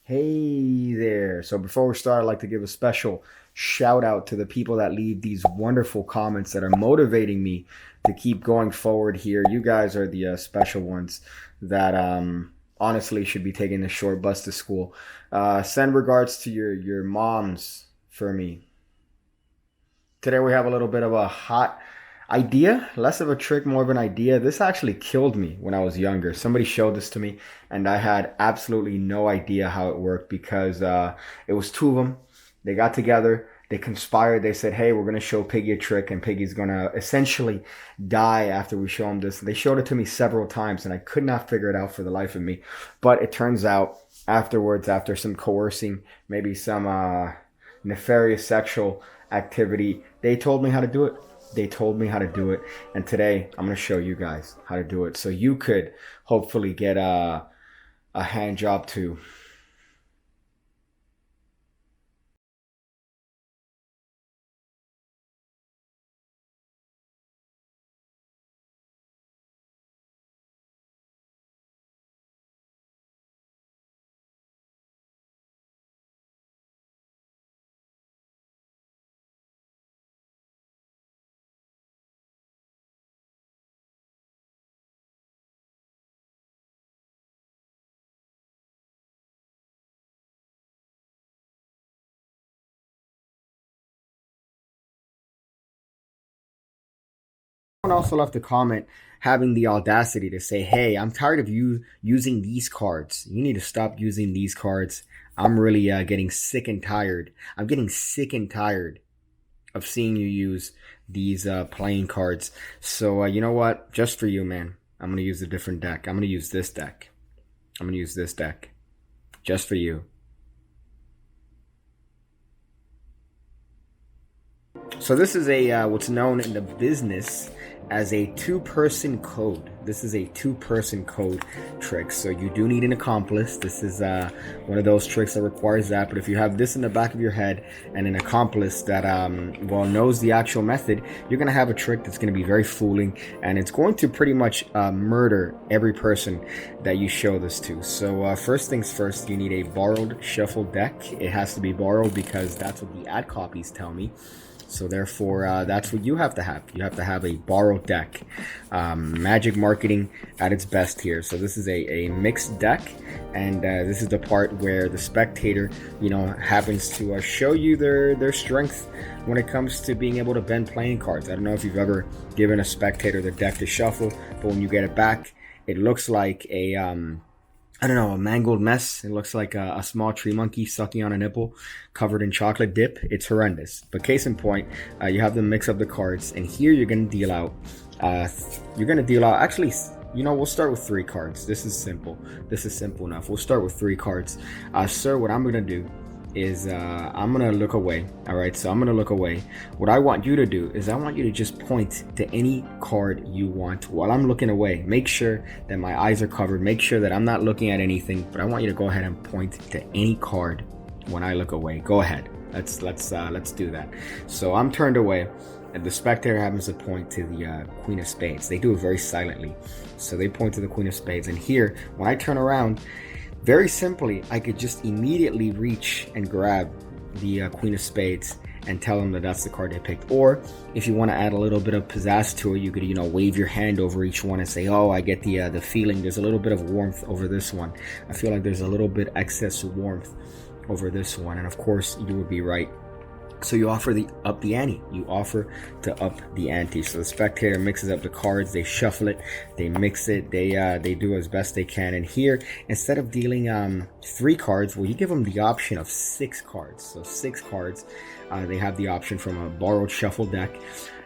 Hey there. So before we start, I'd like to give a special shout out to the people that leave these wonderful comments that are motivating me to keep going forward here. You guys are the special ones that honestly should be taking the short bus to school. Send regards to your moms for me. Today we have a little bit of a hot idea, less of a trick, more of an idea. This actually killed me when I was younger. Somebody showed this to me, and I had absolutely no idea how it worked because it was two of them. They got together, they conspired, they said, hey, we're going to show Piggy a trick, and Piggy's going to essentially die after we show him this. They showed it to me several times, and I could not figure it out for the life of me. But it turns out afterwards, after some coercing, maybe some nefarious sexual activity, they told me how to do it. They told me how to do it, and today I'm going to show you guys how to do it so you could hopefully get a hand job too. Someone also left a comment having the audacity to say, hey, I'm tired of you using these cards. You need to stop using these cards. I'm really getting sick and tired. I'm getting sick and tired of seeing you use these playing cards. So you know what? Just for you, man, I'm going to use a different deck. I'm going to use this deck. I'm going to use this deck. Just for you. So this is a what's known in the business as a two-person code. This is a two-person code trick. So you do need an accomplice. This is one of those tricks that requires that. But if you have this in the back of your head and an accomplice that well knows the actual method, you're gonna have a trick that's gonna be very fooling, and it's going to pretty much murder every person that you show this to. So first things first, you need a borrowed shuffle deck. It has to be borrowed because that's what the ad copies tell me. So therefore, that's what you have to have. You have to have a borrowed deck. Magic marketing at its best here. So this is a mixed deck, and this is the part where the spectator, happens to show you their strength when it comes to being able to bend playing cards. I don't know if you've ever given a spectator the deck to shuffle, but when you get it back, it looks like a I don't know, a mangled mess. It looks like a small tree monkey sucking on a nipple covered in chocolate dip. It's horrendous. But case in point, you have them mix up the cards, and here you're going to deal out, actually, we'll start with 3 cards. This is simple. This is simple enough. We'll start with 3 cards. Sir, what I'm going to do is I'm gonna look away. All right, so I'm gonna look away. What I want you to do is I want you to just point to any card you want while I'm looking away. Make sure that my eyes are covered. Make sure that I'm not looking at anything, but I want you to go ahead and point to any card when I look away. Go ahead. Let's do that. So I'm turned away, and the spectator happens to point to the Queen of Spades. They do it very silently. So they point to the Queen of Spades, and here, when I turn around, very simply, I could just immediately reach and grab the Queen of Spades and tell them that that's the card they picked. Or if you want to add a little bit of pizzazz to it, you could, wave your hand over each one and say, oh, I get the feeling there's a little bit of warmth over this one. I feel like there's a little bit excess warmth over this one. And of course, you would be right. So you offer up the ante. You offer to up the ante. So the spectator mixes up the cards. They shuffle it. They mix it. They do as best they can. And here, instead of dealing 3 cards, well, you give them the option of 6 cards. So 6 cards. They have the option from a borrowed shuffle deck.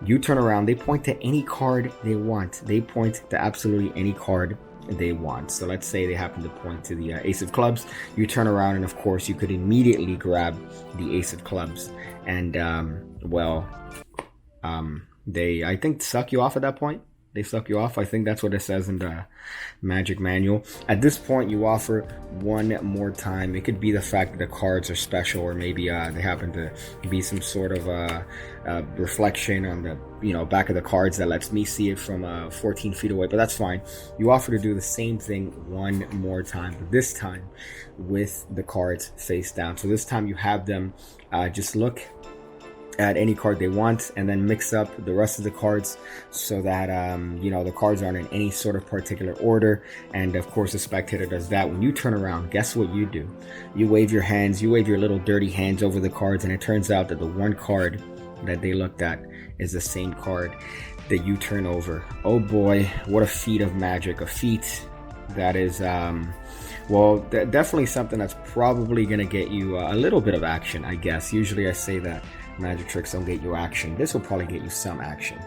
You turn around. They point to any card they want. They point to absolutely any card they want. So let's say they happen to point to the Ace of Clubs. You turn around, and of course you could immediately grab the Ace of Clubs, and they, I think, suck you off at that point. They suck you off. I think that's what it says in the Magic Manual. At this point, you offer one more time. It could be the fact that the cards are special, or maybe they happen to be some sort of reflection on the back of the cards that lets me see it from 14 feet away, but that's fine. You offer to do the same thing one more time, but this time with the cards face down. So this time you have them just look at any card they want and then mix up the rest of the cards so that the cards aren't in any sort of particular order. And of course the spectator does that. When you turn around, guess what you do? You wave your hands, you wave your little dirty hands over the cards, and it turns out that the one card that they looked at is the same card that you turn over. Oh boy, what a feat of magic, a feat that is definitely something that's probably gonna get you a little bit of action, I guess. Usually I say that magic tricks don't get you action. This will probably get you some action.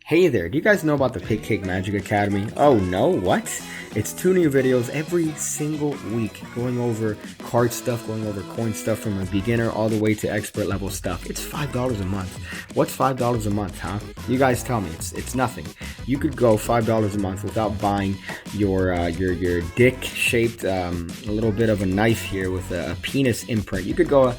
Hey there, do you guys know about the Pigcake Magic Academy? Oh no, what? It's 2 new videos every single week going over card stuff, going over coin stuff from a beginner all the way to expert level stuff. It's $5 a month. What's $5 a month, huh? You guys tell me. It's nothing. You could go $5 a month without buying your dick-shaped a little bit of a knife here with a penis imprint. You could go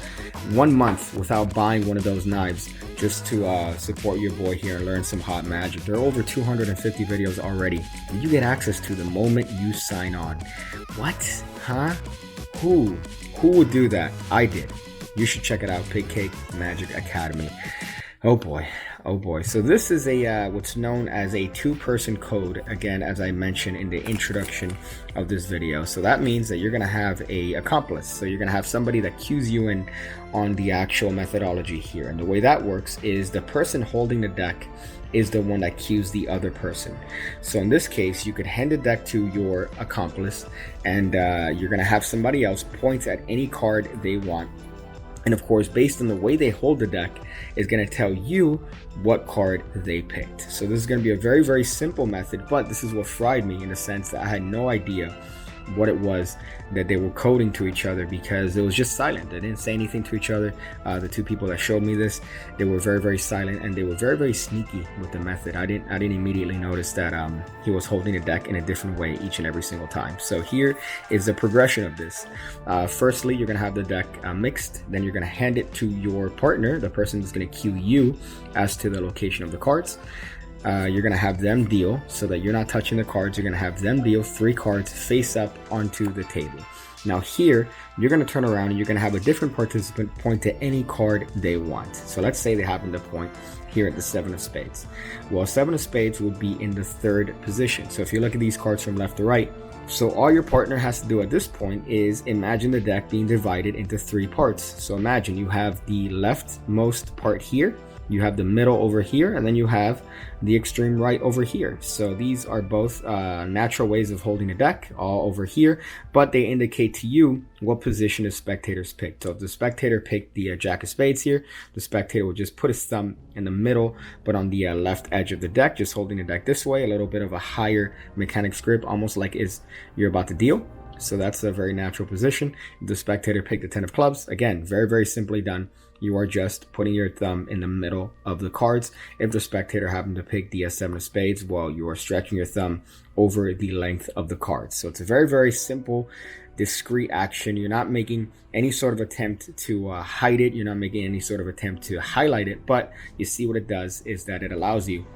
1 month without buying one of those knives just to support your boy here and learn some hot magic. There are over 250 videos already, and you get access to the moment you sign on. What? Huh? Who would do that? I did. You should check it out, Pigcake Magic Academy. Oh boy. Oh boy. So this is a what's known as a 2-person code, again, as I mentioned in the introduction of this video. So that means that you're going to have a accomplice. So you're going to have somebody that cues you in on the actual methodology here. And the way that works is the person holding the deck is the one that cues the other person. So in this case, you could hand the deck to your accomplice, and you're going to have somebody else point at any card they want. And of course, based on the way they hold the deck, is going to tell you what card they picked. So this is going to be a very, very simple method, but this is what fried me in the sense that I had no idea what it was that they were coding to each other, because it was just silent. They didn't say anything to each other. The 2 people that showed me this, they were very, very silent, and they were very, very sneaky with the method. I didn't immediately notice that he was holding the deck in a different way each and every single time. So here is the progression of this. Firstly, you're going to have the deck mixed. Then you're going to hand it to your partner, the person that's going to cue you as to the location of the cards. You're going to have them deal, so that you're not touching the cards. You're going to have them deal 3 cards face up onto the table. Now here, you're going to turn around and you're going to have a different participant point to any card they want. So let's say they happen to point here at the 7 of spades. Well, 7 of spades would be in the 3rd position. So if you look at these cards from left to right, so all your partner has to do at this point is imagine the deck being divided into 3 parts. So imagine you have the leftmost part here, you have the middle over here, and then you have the extreme right over here. So these are both natural ways of holding a deck, all over here, but they indicate to you what position the spectators picked. So if the spectator picked the Jack of Spades here, the spectator will just put his thumb in the middle, but on the left edge of the deck, just holding the deck this way, a little bit of a higher mechanics grip, almost like you're about to deal. So that's a very natural position. If the spectator picked the 10 of clubs, again, very, very simply done. You are just putting your thumb in the middle of the cards. If the spectator happened to pick the 7 of spades, well, you are stretching your thumb over the length of the cards. So it's a very, very simple, discrete action. You're not making any sort of attempt to hide it. You're not making any sort of attempt to highlight it. But you see what it does is that it allows you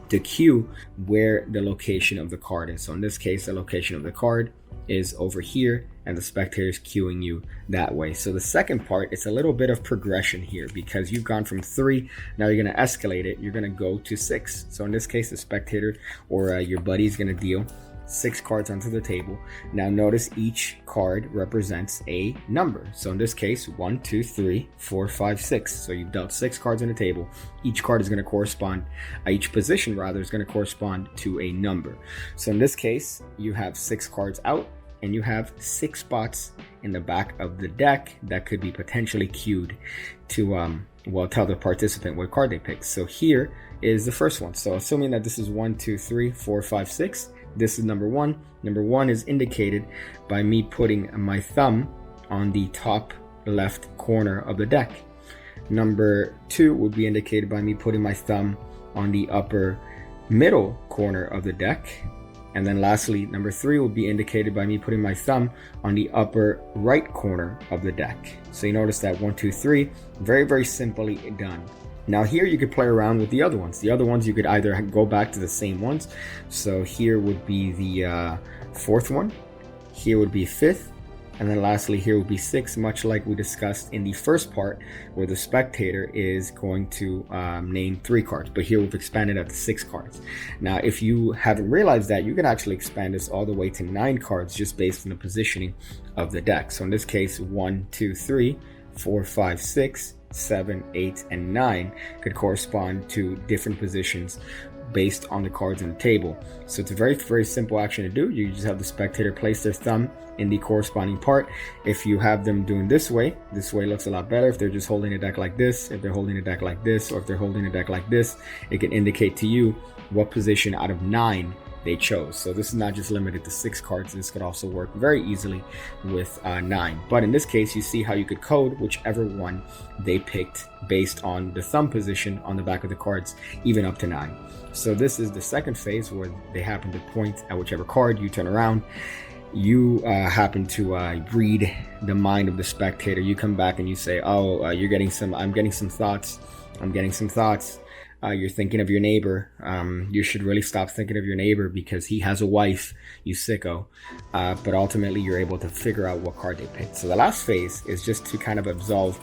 to cue where the location of the card is. So in this case, the location of the card is over here, and the spectator is cueing you that way. So the second part, it's a little bit of progression here, because you've gone from 3, now you're going to escalate it, you're going to go to 6. So in this case, the spectator or your buddy is going to deal 6 cards onto the table. Now notice each card represents a number. So in this case, 1, 2, 3, 4, 5, 6. So you've dealt 6 cards on the table. Each card is going to correspond, each position rather is going to correspond to a number. So in this case, you have 6 cards out, and you have 6 spots in the back of the deck that could be potentially cued to tell the participant what card they picked. So here is the first one. So assuming that this is 1, 2, 3, 4, 5, 6, this is number 1. Number 1 is indicated by me putting my thumb on the top left corner of the deck. Number 2 would be indicated by me putting my thumb on the upper middle corner of the deck. And then lastly, number 3 will be indicated by me putting my thumb on the upper right corner of the deck. So you notice that 1, 2, 3, very, very simply done. Now here you could play around with the other ones. The other ones you could either go back to the same ones. So here would be the 4th one. Here would be 5th. And then lastly, here would be 6, much like we discussed in the first part, where the spectator is going to name 3 cards. But here we've expanded up to 6 cards. Now, if you haven't realized that, you can actually expand this all the way to 9 cards just based on the positioning of the deck. So in this case, 1, 2, 3, 4, 5, 6, 7, 8, and 9 could correspond to different positions based on the cards on the table. So it's a very, very simple action to do. You just have the spectator place their thumb in the corresponding part. If you have them doing this way looks a lot better. If they're just holding a deck like this, if they're holding a deck like this, or if they're holding a deck like this, it can indicate to you what position out of 9 they chose. So this is not just limited to 6 cards. This could also work very easily with 9. But in this case, you see how you could code whichever one they picked based on the thumb position on the back of the cards, even up to 9. So this is the second phase where they happen to point at whichever card. You turn around, you happen to read the mind of the spectator. You come back and you say, oh, I'm getting some thoughts. You're thinking of your neighbor. You should really stop thinking of your neighbor because he has a wife, you sicko. But ultimately, you're able to figure out what card they picked. So the last phase is just to kind of absolve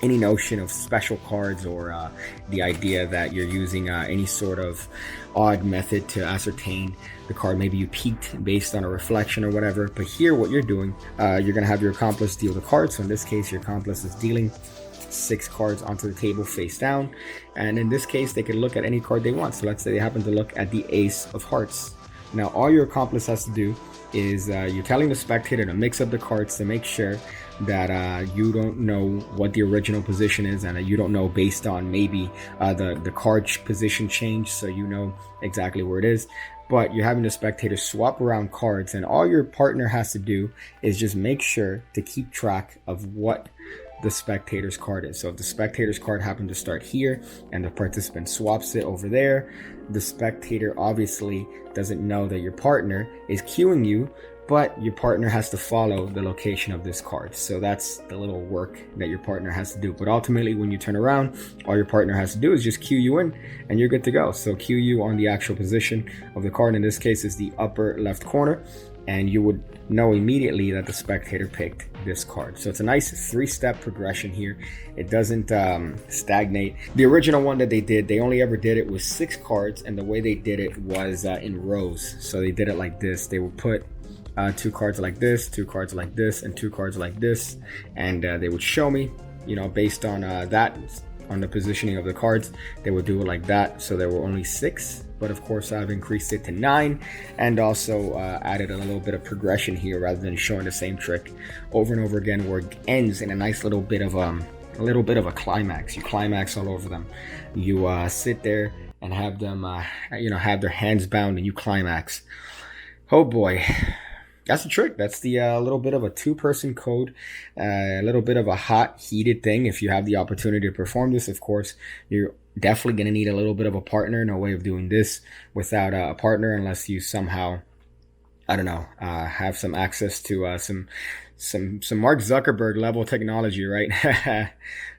any notion of special cards or the idea that you're using any sort of odd method to ascertain the card. Maybe you peeked based on a reflection or whatever. But here, what you're doing, you're going to have your accomplice deal the card. So in this case, your accomplice is dealing 6 cards onto the table face down, and in this case they can look at any card they want. So let's say they happen to look at the Ace of Hearts. Now all your accomplice has to do is you're telling the spectator to mix up the cards to make sure that you don't know what the original position is, and you don't know based on maybe the card position change, so you know exactly where it is. But you're having the spectator swap around cards, and all your partner has to do is just make sure to keep track of what the spectator's card is. So if the spectator's card happened to start here and the participant swaps it over there, the spectator obviously doesn't know that your partner is cueing you, but your partner has to follow the location of this card. So that's the little work that your partner has to do. But ultimately, when you turn around, all your partner has to do is just cue you in and you're good to go. So cue you on the actual position of the card. In this case, is the upper left corner, and you would know immediately that the spectator picked this card. So it's a nice 3-step progression here. It doesn't stagnate. The original one that they did, they only ever did it with 6 cards, and the way they did it was in rows. So they did it like this. They would put 2 cards like this, 2 cards like this, and 2 cards like this, and they would show me, based on that, on the positioning of the cards, they would do it like that. So there were only 6, but of course I've increased it to 9, and also added a little bit of progression here rather than showing the same trick over and over again, where it ends in a nice little bit of a climax. You climax all over them. You sit there and have them have their hands bound, and you climax. Oh boy. That's the trick. That's the little bit of a 2-person code, a little bit of a hot, heated thing. If you have the opportunity to perform this, of course, you're definitely going to need a little bit of a partner. No way of doing this without a partner, unless you somehow, have some access to some Mark Zuckerberg level technology, right?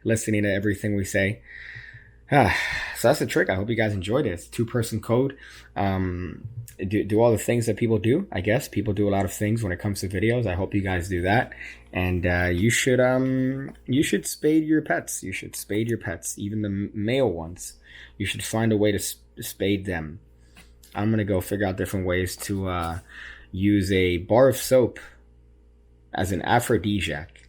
Listening to everything we say. So that's the trick. I hope you guys enjoyed it. It's 2-person code. Do all the things that people do. I guess people do a lot of things when it comes to videos. I hope you guys do that. And you should spade your pets. You should spade your pets, even the male ones. You should find a way to spade them. I'm gonna go figure out different ways to use a bar of soap as an aphrodisiac.